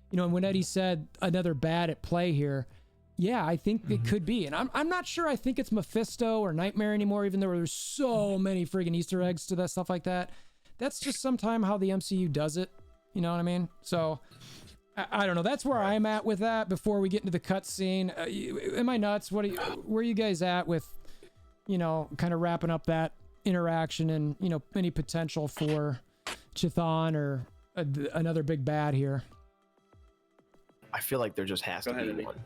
you know, and when Eddie said another bad at play here, yeah, I think it could be. And I'm not sure I think it's Mephisto or Nightmare anymore, even though there's so many friggin' Easter eggs to that stuff like that. That's just sometime how the MCU does it. You know what I mean? So I don't know. That's where I'm at with that before we get into the cut scene. Am I nuts? Where are you guys at with, you know, kind of wrapping up that interaction and, you know, any potential for Chthon or another big bad here? I feel like there just has to be one.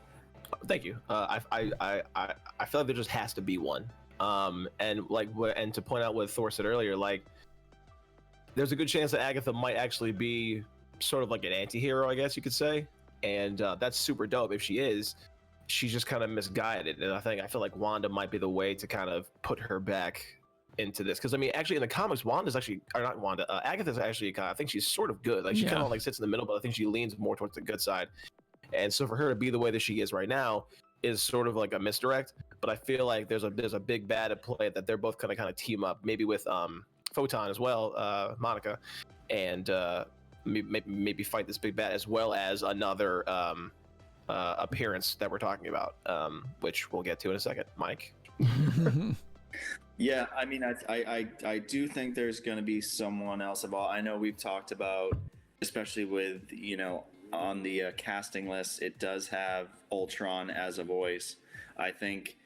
Thank you. I feel like there just has to be one. And to point out what Thor said earlier, like, there's a good chance that Agatha might actually be sort of like an anti-hero, I guess you could say. And that's super dope. If she is, she's just kind of misguided. And I feel like Wanda might be the way to kind of put her back into this. Because I mean, actually in the comics, Agatha's actually I think she's sort of good. Like she kind of like sits in the middle, but I think she leans more towards the good side. And so for her to be the way that she is right now is sort of like a misdirect. But I feel like there's a big bad at play that they're both kind of team up, maybe with Photon as well, Monica, and maybe fight this big bad, as well as another appearance that we're talking about, which we'll get to in a second. Mike. Yeah, I mean, I do think there's going to be someone else involved. I know we've talked about, especially with, you know, on the casting list, it does have Ultron as a voice. I think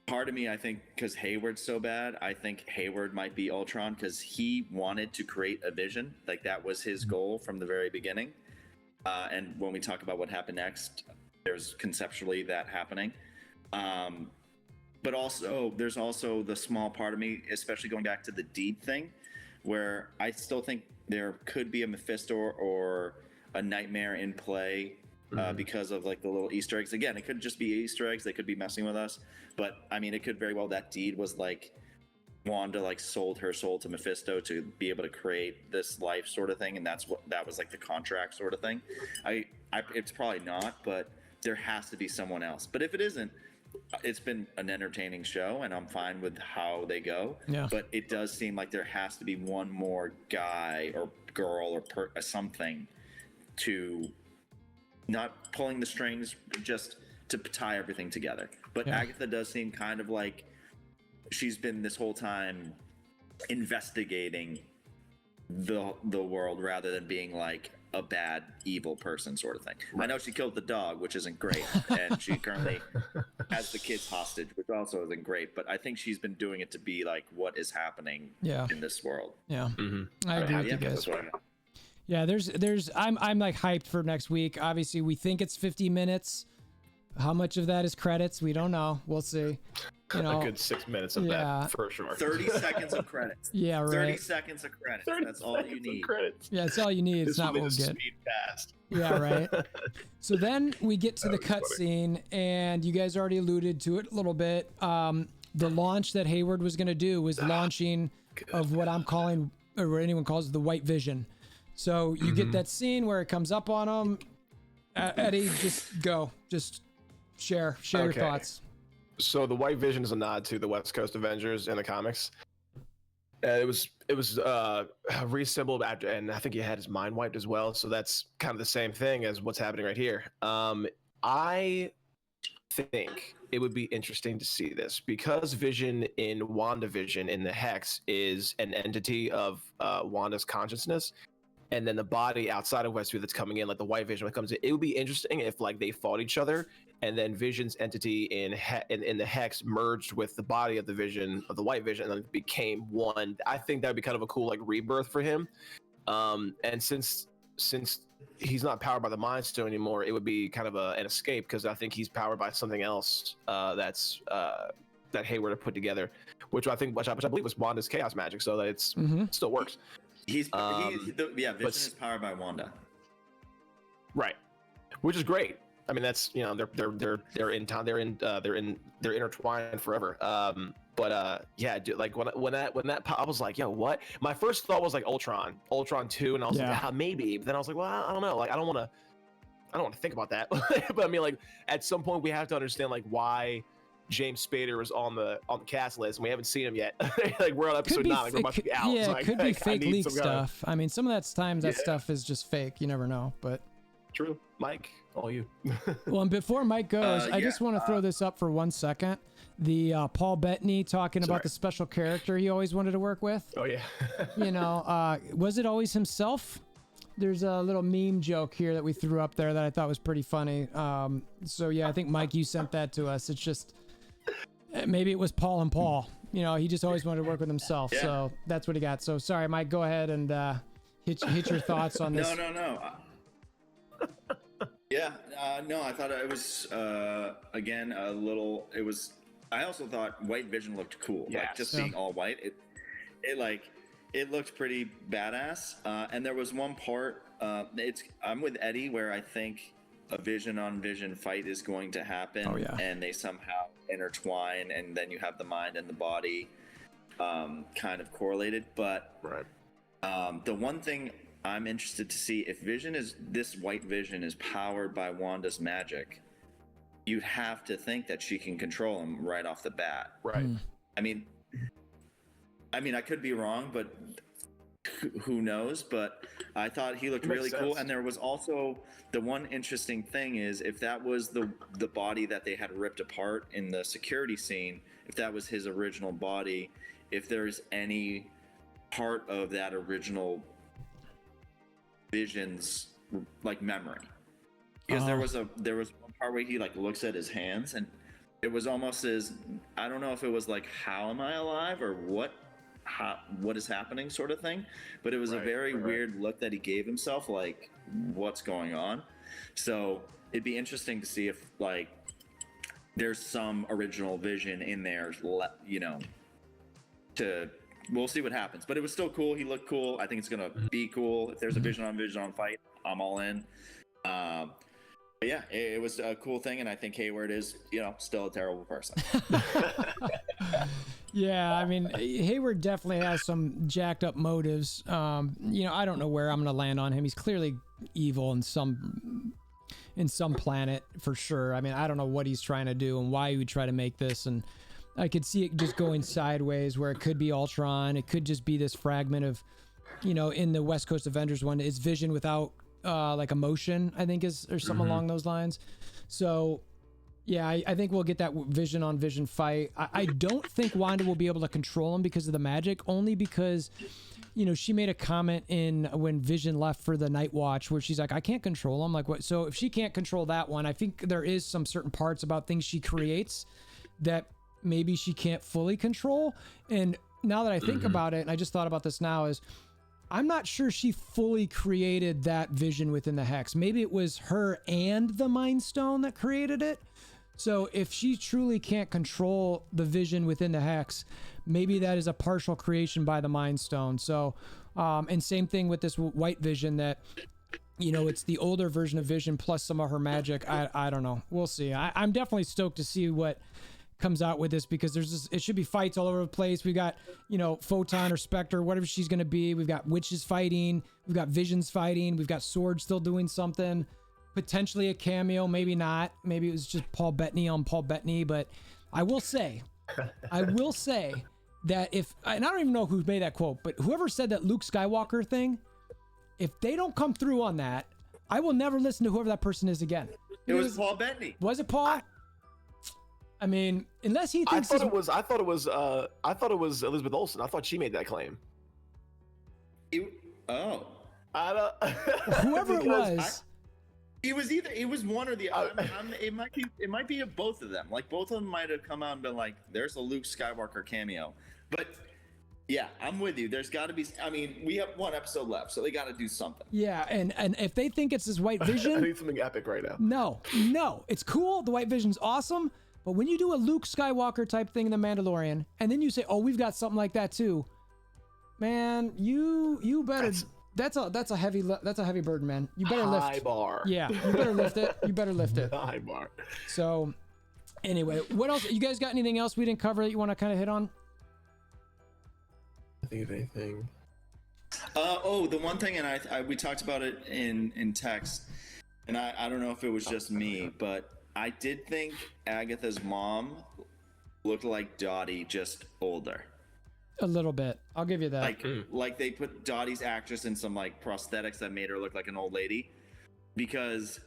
part of me, because Hayward's so bad, I think Hayward might be Ultron because he wanted to create a vision. Like that was his goal from the very beginning. And when we talk about what happened next, there's conceptually that happening. But also, there's also the small part of me, especially going back to the deed thing, where I still think there could be a Mephisto or a nightmare in play because of like the little Easter eggs. Again, it could just be Easter eggs. They could be messing with us. But I mean, it could very well, that deed was like Wanda like sold her soul to Mephisto to be able to create this life sort of thing. And that was like the contract sort of thing. It's probably not, but there has to be someone else. But if it isn't, it's been an entertaining show and I'm fine with how they go. Yeah. But it does seem like there has to be one more guy or girl or something to not pulling the strings, just to tie everything together. But yeah. Agatha does seem kind of like she's been this whole time investigating the world rather than being like a bad evil person sort of thing. Right. I know she killed the dog, which isn't great, and she currently has the kids hostage, which also isn't great, but I think she's been doing it to be like what is happening in this world. Yeah. I agree with you guys. Yeah, I'm like hyped for next week. Obviously we think it's 50 minutes. How much of that is credits? We don't know. We'll see. You know, a good 6 minutes of that for sure. 30 seconds of credits. Yeah, right. 30 seconds of credits. That's all you need. Yeah, that's all you need. It's not what we'll get. Speed fast. Yeah, right. So then we get to the cutscene, and you guys already alluded to it a little bit. The launch that Hayward was going to do was launching of what I'm calling, or what anyone calls the White Vision. So you get that scene where it comes up on him. Eddie, just share your thoughts. So the White Vision is a nod to the West Coast Avengers in the comics. It was reassembled after, and I think he had his mind wiped as well. So that's kind of the same thing as what's happening right here. I think it would be interesting to see this because Vision in WandaVision in the Hex is an entity of Wanda's consciousness. And then the body outside of Westview that's coming in, like the White Vision, when it comes in, it would be interesting if like they fought each other, and then Vision's entity in the Hex merged with the body of the Vision of the White Vision, and then it became one. I think that would be kind of a cool like rebirth for him. And since he's not powered by the Mind Stone anymore, it would be kind of an escape because I think he's powered by something else that Hayward had put together, which I believe was Wanda's chaos magic, so that it still works. Vision is powered by Wanda, right? Which is great. I mean, that's they're in town. They're intertwined forever. Yeah, dude, like when that I was like, yo, what? My first thought was like Ultron 2, and I was like, maybe. But then I was like, well, I don't know. Like, I don't want to think about that. But I mean, like at some point we have to understand like why James Spader is on the cast list, and we haven't seen him yet. Like we're on episode 9, like we're about to be out. Yeah, it could be fake leak stuff. I mean, some of that stuff is just fake. You never know, but true. Mike, all you. Well, and before Mike goes, I just want to throw this up for 1 second. The Paul Bettany talking about the special character he always wanted to work with. Oh yeah. You know, was it always himself? There's a little meme joke here that we threw up there that I thought was pretty funny. So yeah, I think Mike, you sent that to us. It's just. Maybe it was Paul and Paul. You know, he just always wanted to work with himself. Yeah. So that's what he got. So sorry, Mike, go ahead and hit your thoughts on this. No. No, I thought it was, again, a little, I also thought White Vision looked cool. Yes. Like just being all white, it looked pretty badass. And there was one part, I'm with Eddie where I think a Vision on Vision fight is going to happen, and they somehow intertwine, and then you have the mind and the body kind of correlated. But the one thing I'm interested to see, if this White Vision is powered by Wanda's magic, you'd have to think that she can control him right off the bat. Right. I mean, I could be wrong, but who knows? But I thought he looked really cool. And there was also the one interesting thing is if that was the body that they had ripped apart in the security scene, if that was his original body, if there's any part of that original Vision's like memory, because there was one part where he like looks at his hands, and it was almost as, I don't know if it was like, how am I alive, or what is happening sort of thing, but it was a very weird look that he gave himself, like what's going on. So it'd be interesting to see if like there's some original Vision in there, you know, we'll see what happens. But it was still cool. He looked cool. I think it's gonna be cool. If there's a Vision on fight, I'm all in. But yeah, it was a cool thing, and I think Hayward is, you know, still a terrible person. Yeah, I mean, Hayward definitely has some jacked up motives. You know, I don't know where I'm gonna land on him. He's clearly evil in some planet for sure. I mean, I don't know what he's trying to do and why he would try to make this, and I could see it just going sideways where it could be Ultron. It could just be this fragment of, you know, in the West Coast Avengers one, it's Vision without like emotion, I think, is or something along those lines. So yeah, I think we'll get that Vision on Vision fight. I don't think Wanda will be able to control him because of the magic, only because, you know, she made a comment in when Vision left for the Night Watch where she's like, I can't control him. Like, what? So if she can't control that one, I think there is some certain parts about things she creates that maybe she can't fully control. And now that I think about it, and I just thought about this now, is I'm not sure she fully created that Vision within the Hex. Maybe it was her and the Mind Stone that created it. So if she truly can't control the Vision within the Hex, maybe that is a partial creation by the Mind Stone. So, and same thing with this White Vision, that, you know, it's the older version of Vision plus some of her magic. I don't know. We'll see. I'm definitely stoked to see what comes out with this, because it should be fights all over the place. We got, you know, Photon or Spectre, whatever she's going to be. We've got witches fighting. We've got Visions fighting. We've got S.W.O.R.D still doing something. Potentially a cameo, maybe not. Maybe it was just Paul Bettany on Paul Bettany. But I will say that and I don't even know who made that quote, but whoever said that Luke Skywalker thing, if they don't come through on that, I will never listen to whoever that person is again. It was Paul Bettany. Was it Paul? I mean, unless he thinks I thought it was Elizabeth Olsen. I thought she made that claim. I don't. Whoever it was. It was one or the other. It might be of both of them. Like, both of them might have come out and been like, there's a Luke Skywalker cameo. But yeah, I'm with you. There's got to be. I mean, we have one episode left, so they got to do something. Yeah, and if they think it's this White Vision, I need something epic right now. No, it's cool. The White Vision's awesome, but when you do a Luke Skywalker type thing in The Mandalorian, and then you say, "Oh, we've got something like that too," man, you better. That's a heavy burden, man. You better lift. High bar. Yeah, you better lift it. You better lift it. High bar. So, anyway, what else? You guys got anything else we didn't cover that you want to kind of hit on? I think of anything. The one thing, and we talked about it in text, and I don't know if it was just me, but I did think Agatha's mom looked like Dottie, just older. A little bit. I'll give you that. Like they put Dottie's actress in some like prosthetics that made her look like an old lady, because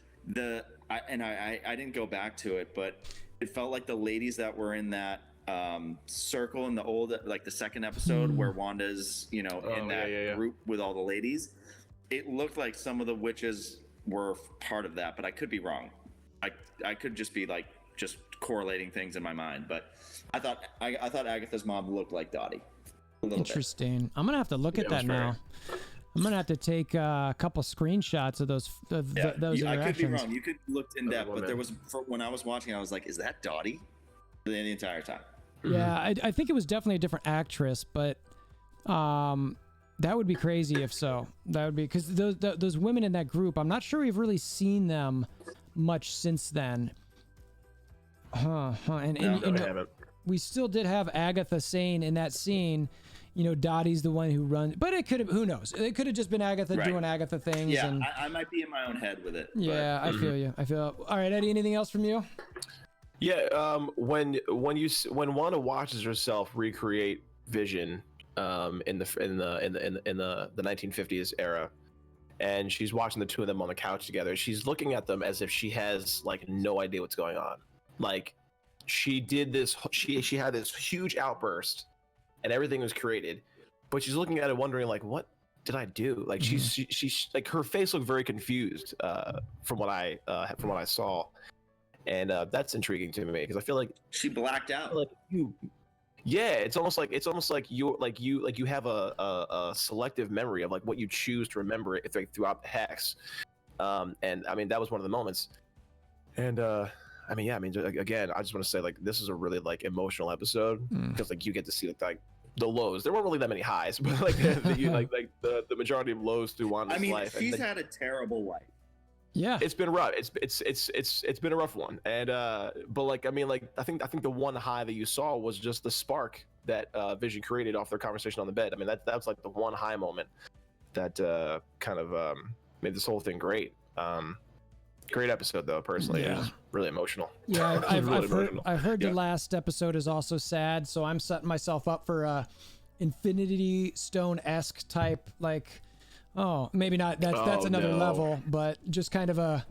I didn't go back to it, but it felt like the ladies that were in that circle in the old, like the second episode where Wanda's, you know, in that group with all the ladies, it looked like some of the witches were part of that, but I could be wrong. I could just be like just correlating things in my mind, but I thought Agatha's mom looked like Dottie. Interesting. Bit. I'm gonna have to look at that now. I'm gonna have to take a couple screenshots of those interactions. I could be wrong. You could look in depth, but there was, when I was watching, I was like, "Is that Dottie?" The entire time. Yeah, I think it was definitely a different actress, but that would be crazy if so. That would be, because those women in that group, I'm not sure we've really seen them much since then. And you know, we still did have Agatha saying in that scene, you know, Dottie's the one who runs, but it could have, who knows? It could have just been Agatha doing Agatha things. Yeah, and I might be in my own head with it. Yeah, I feel you. All right, Eddie, anything else from you? Yeah, when Wanda watches herself recreate Vision in the 1950s era, and she's watching the two of them on the couch together, she's looking at them as if she has like no idea what's going on. Like, she did this, she had this huge outburst and everything was created, but she's looking at it wondering like, what did I do? Like, she's like, her face looked very confused from what I saw. And that's intriguing to me because I feel like she blacked out. Like you, yeah, it's almost like you have a selective memory of like what you choose to remember throughout the hex. And I mean, that was one of the moments. And I mean, yeah, I mean, again, I just want to say like this is a really like emotional episode because like you get to see like the lows. There weren't really that many highs, but like the majority of lows through Wanda's life. She's had a terrible life. Yeah, it's been rough. It's been a rough one. And but like I mean, like I think the one high that you saw was just the spark that Vision created off their conversation on the bed. I mean, that was like the one high moment that kind of made this whole thing great. Great episode though, personally. Yeah. It was really emotional. Yeah, I've heard Yeah. the last episode is also sad, so I'm setting myself up for a Infinity Stone-esque type, like, oh, maybe not. That's another level, but just kind of a,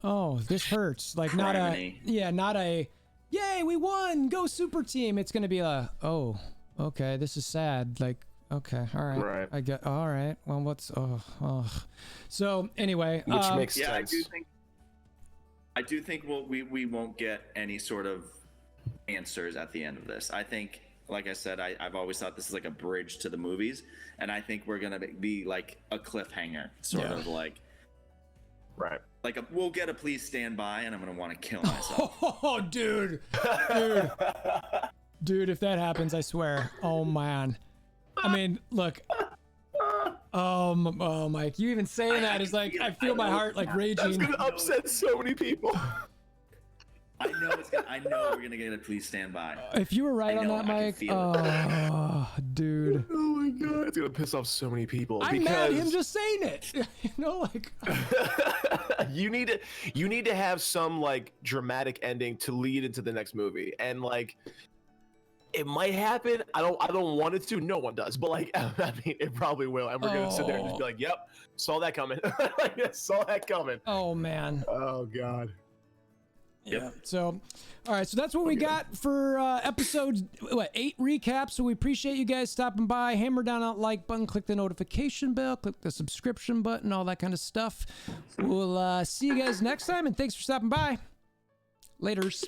oh, this hurts. Like not a, yay, we won, go super team. It's gonna be a, oh, okay, this is sad. Like, okay, all right, Right. I get, all right. Well, what's, oh. So anyway, Which makes Yeah, sense. I do think we won't get any sort of answers at the end of this. I think, like I said, I've always thought this is like a bridge to the movies, and I think we're gonna be like a cliffhanger, sort of like, Right. like we'll get a please stand by, and I'm gonna want to kill myself. oh, dude, if that happens, I swear. Oh man, I mean, look. Oh, Mike, you even saying that is like, I feel my heart like raging. That's gonna upset so many people. I know we're gonna get a please stand by. If you were right I on know, that, I can Mike, feel oh, dude. Oh my god, it's gonna piss off so many people. I'm mad him just saying it. You know, like you need to have some like dramatic ending to lead into the next movie, and like it might happen. I don't want it to. No one does, but like I mean, it probably will, and we're gonna sit there and just be like, "Yep, saw that coming." Like, saw that coming. oh man. Oh god. Yeah. So, all right. So that's what we got for episode 8 recap. So we appreciate you guys stopping by. Hammer down that like button, click the notification bell, click the subscription button, all that kind of stuff. We'll see you guys next time, and thanks for stopping by. Laters.